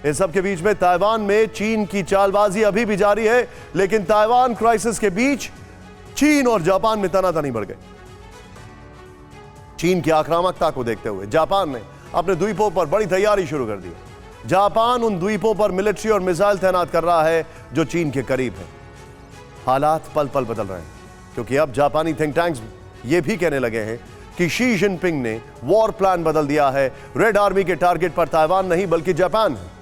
इस सब के बीच में ताइवान में चीन की चालबाजी अभी भी जारी है, लेकिन ताइवान क्राइसिस के बीच चीन और जापान में तनातनी बढ़ गई। चीन की आक्रामकता को देखते हुए जापान ने अपने द्वीपों पर बड़ी तैयारी शुरू कर दी है। जापान उन द्वीपों पर मिलिट्री और मिसाइल तैनात कर रहा है जो चीन के करीब है। हालात पल पल बदल रहे हैं, क्योंकि अब जापानी थिंक टैंक्स ये भी कहने लगे हैं कि शी जिनपिंग ने वॉर प्लान बदल दिया है। रेड आर्मी के टारगेट पर ताइवान नहीं बल्कि जापान है।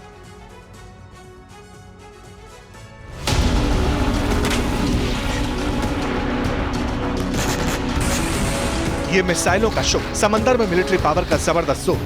ये मिसाइलों का शो, समंदर में मिलिट्री पावर का जबरदस्त जोर।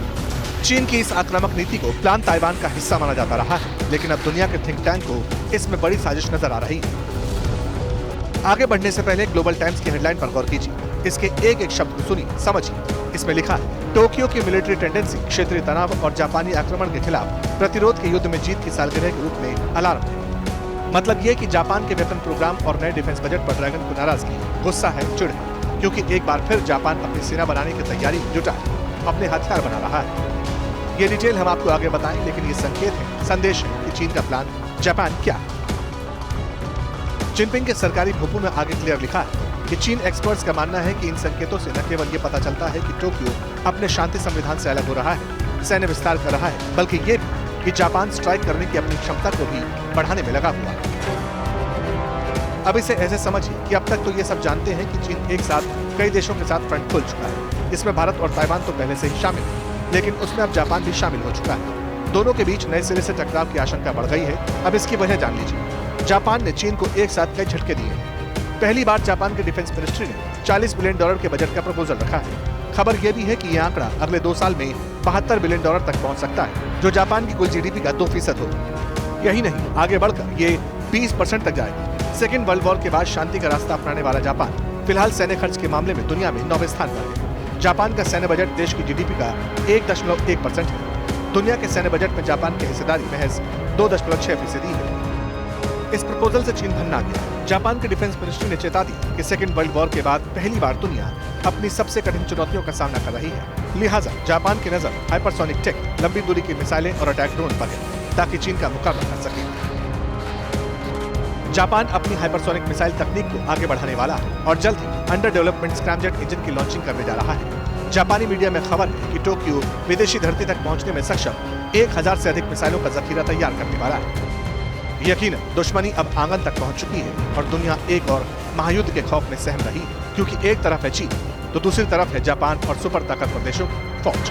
चीन की इस आक्रामक नीति को प्लान ताइवान का हिस्सा माना जाता रहा है, लेकिन अब दुनिया के थिंक टैंक को इसमें बड़ी साजिश नजर आ रही है। आगे बढ़ने से पहले ग्लोबल टाइम्स की हेडलाइन पर गौर कीजिए। इसके एक एक शब्द को सुनिए, समझिए। इसमें लिखा है, टोक्यो की मिलिट्री टेंडेंसी क्षेत्रीय तनाव और जापानी आक्रमण के खिलाफ प्रतिरोध के युद्ध में जीत की सालगिरह के रूप में अलार्म है। मतलब ये कि जापान के वेपन प्रोग्राम और नए डिफेंस बजट पर ड्रैगन को नाराजगी, गुस्सा है, चिढ़ है, क्योंकि एक बार फिर जापान अपनी सेना बनाने की तैयारी में जुटा है, अपने हथियार बना रहा है। ये डिटेल हम आपको आगे बताएं, लेकिन ये संकेत है, संदेश है कि चीन का प्लान जापान क्या है। जिनपिंग के सरकारी भूपों में आगे क्लियर लिखा है कि चीन एक्सपर्ट्स का मानना है कि इन संकेतों से न केवल ये पता चलता है कि टोक्यो अपने शांति संविधान से अलग हो रहा है, सैन्य विस्तार कर रहा है, बल्कि ये भी कि जापान स्ट्राइक करने की अपनी क्षमता को भी बढ़ाने में लगा हुआ है। अब इसे ऐसे समझिए कि अब तक तो ये सब जानते हैं कि चीन एक साथ कई देशों के साथ फ्रंट खोल चुका है। इसमें भारत और ताइवान तो पहले से ही शामिल है, लेकिन उसमें अब जापान भी शामिल हो चुका है। दोनों के बीच नए सिरे से टकराव की आशंका बढ़ गई है। अब इसकी वजह जान लीजिए। जापान ने चीन को एक साथ कई झटके दिए हैं। पहली बार जापान के डिफेंस मिनिस्ट्री ने $40 बिलियन के बजट का प्रपोजल रखा है। खबर यह भी है कि यह आंकड़ा अगले 2 साल में $72 बिलियन तक पहुंच सकता है, जो जापान की कुल जीडीपी का 2% हो। यही नहीं, आगे बढ़कर ये 20% तक जाएगा। सेकेंड वर्ल्ड वॉर के बाद शांति का रास्ता अपनाने वाला जापान फिलहाल सैन्य खर्च के मामले में दुनिया में 9वें स्थान पर है। जापान का सैन्य बजट देश की जीडीपी का 1.1% है। दुनिया के सैन्य बजट में जापान की हिस्सेदारी महज 2.6% है। इस प्रपोजल से चीन भन्ना गया। जापान के डिफेंस मिनिस्ट्री ने चेता दी कि सेकेंड वर्ल्ड वॉर के बाद पहली बार दुनिया अपनी सबसे कठिन चुनौतियों का सामना कर रही है। लिहाजा जापान की नजर हाइपरसोनिक टेक, लंबी दूरी की मिसाइलें और अटैक ड्रोन पर है, ताकि चीन का मुकाबला कर सके। जापान अपनी हाइपरसोनिक मिसाइल तकनीक को आगे बढ़ाने वाला है और जल्द ही अंडर डेवलपमेंट स्क्रैमजेट इंजन की लॉन्चिंग करने जा रहा है। जापानी मीडिया में खबर है कि टोक्यो विदेशी धरती तक पहुंचने में सक्षम 1000 से अधिक मिसाइलों का जखीरा तैयार करने वाला है। यकीनन दुश्मनी अब आंगन तक पहुंच चुकी है और दुनिया एक और महायुद्ध के खौफ में सहम रही है, क्योंकि एक तरफ है चीन तो दूसरी तरफ है जापान और सुपर ताकतवर देशों की फौज।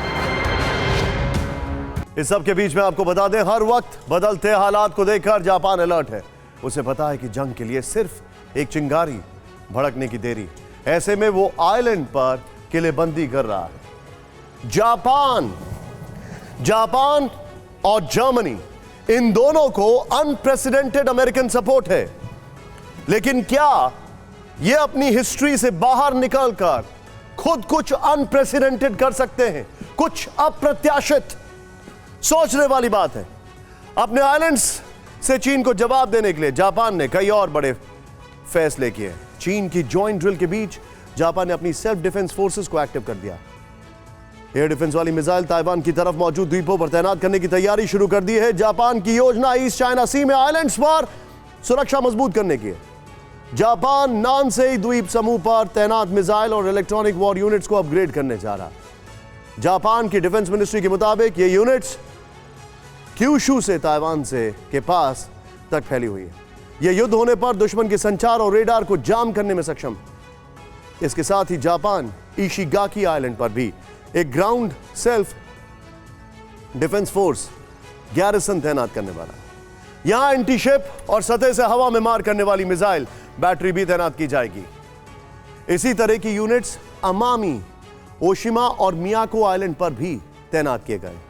इस सब के बीच में आपको बता दें, हर वक्त बदलते हालात को देखकर जापान अलर्ट है। उसे पता है कि जंग के लिए सिर्फ एक चिंगारी भड़कने की देरी। ऐसे में वो आइलैंड पर किलेबंदी कर रहा है। जापान और जर्मनी, इन दोनों को अनप्रेसिडेंटेड अमेरिकन सपोर्ट है। लेकिन क्या ये अपनी हिस्ट्री से बाहर निकलकर खुद कुछ अनप्रेसिडेंटेड कर सकते हैं, कुछ अप्रत्याशित? सोचने वाली बात है। अपने आइलैंड्स से चीन को जवाब देने के लिए जापान ने कई और बड़े फैसले किए। चीन की जॉइंट ड्रिल के बीच जापान ने अपनी सेल्फ डिफेंस फोर्सेस को एक्टिव कर दिया। एयर डिफेंस वाली मिसाइल ताइवान की तरफ मौजूद द्वीपों पर तैनात करने की तैयारी शुरू कर दी है। जापान की योजना ईस्ट चाइना सी में आइलैंड्स पर सुरक्षा मजबूत करने की है। जापान नानसेई द्वीप समूह पर तैनात मिसाइल और इलेक्ट्रॉनिक वॉर यूनिट्स को अपग्रेड करने जा रहा है। जापान की डिफेंस मिनिस्ट्री के मुताबिक ये यूनिट्स क्यूशू से ताइवान से के पास तक फैली हुई है। यह युद्ध होने पर दुश्मन के संचार और रेडार को जाम करने में सक्षम। इसके साथ ही जापान इशिगाकी आइलैंड पर भी एक ground self defence force garrison तैनात करने वाला है। यहां एंटीशिप और सतह से हवा में मार करने वाली मिसाइल बैटरी भी तैनात की जाएगी। इसी तरह की यूनिट्स अमामी, ओशिमा और मियाको आइलैंड पर भी तैनात किए गए।